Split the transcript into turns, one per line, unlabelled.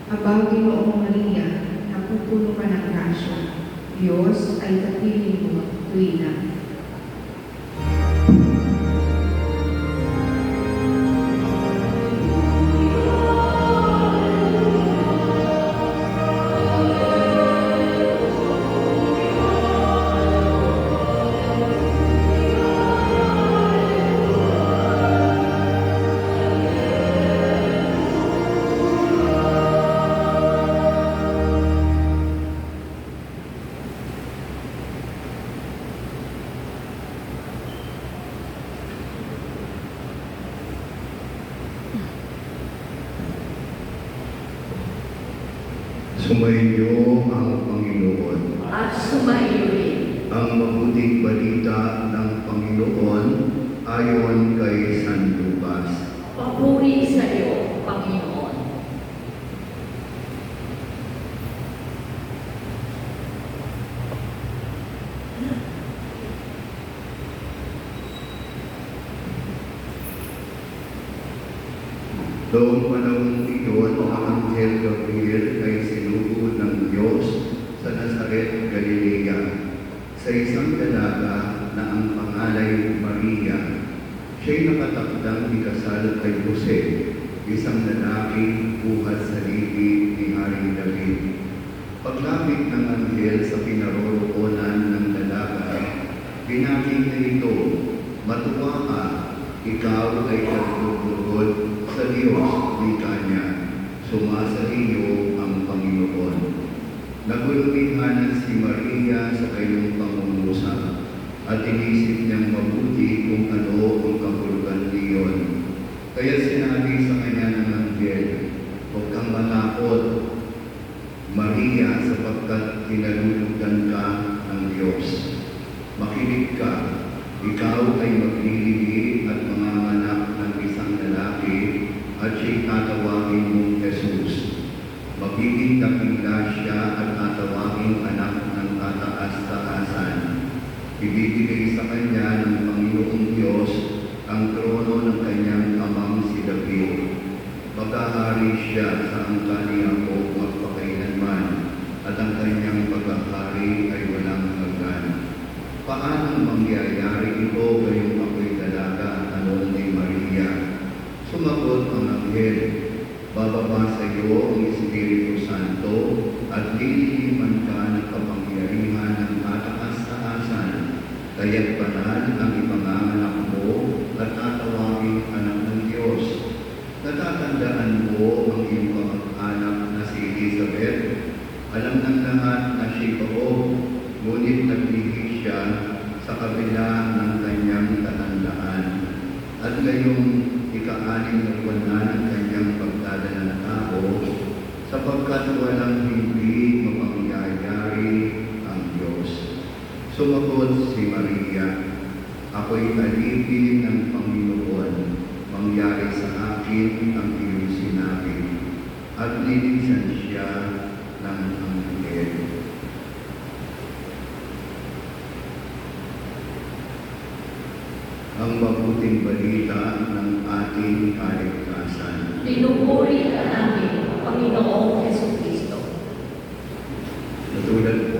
Aba, Ginoong Maria, napupuno ka ng grasya. Diyos ay kapiling mo, tuwina.
Sumainyo ang Panginoon.
At sumayo rin
Ang mabuting balita ng Panginoon ayon kay San Lucas.
papuri sa iyo, Panginoon.
Noong panahon iyon, ang Anghel Gabriel ay sinugo ng Diyos sa Nazaret, Galilea, sa isang dalaga na ang pangalay Maria. Siya'y nakatakdang ikasal kay Jose, isang lalaking buhat sa libid ni Haring David. Paglapit ng anghel sa pinaroroonan ng dalaga, binati niya ito, "Matuwa ka, ikaw ay nagdudugod sa Diyos," wika niya. "Sumasa iyo ang Panginoon." Nagulumihanan si Maria sa kanyang pangungusap at inisip niyang mabuti kung ano ang kahulugan niyon. Kaya sinabi sa kanya ng anghel, "Huwag kang matakot, Maria, sapagkat kinalulugan ka ng Diyos. Makinig ka, ikaw ay magliligi at manganganak ng isang lalaki at siya'y tatawagin mong Jesus. Magiging dakila siya at tatawaging anak ng kataas-taasan. Ibibigay sa kanya ng Panginoong Diyos ang trono ng kanyang amang si David. Maghahari siya sa angkan ko magpakailanman at ang kanyang paghahari ay walang hanggan." "Paano mangyayari ito gayong ako'y dalaga?" tanong ni Maria. Sumagot ang anghel, "Bababa sa iyo ang Espiritu Santo at liliniman ka ng kapangyarihan ng kataas-taasan. Kaya't banal ang ipanganganak mo at tatawaging anak ng Diyos. Natatandaan mo ang iyong kamag-anak na si Elizabeth. Alam ng lahat na siya'y baog, ngunit naglihi siya sa kabila ng kanyang katandaan. At ngayong ika-6 na buwan na ng kanyang pagdadala ng tao, sapagkat walang hindi mapangyayari ang Diyos." Sumagot si Maria, "Ako'y alipin ng Panginoon, mangyari sa akin ang iyong sinabi." At linisan siya ng anghel. Ang mabuting balita ng ating kaligtasan.
Pinupuri ka namin, Panginoong Jesucristo.
Katulad po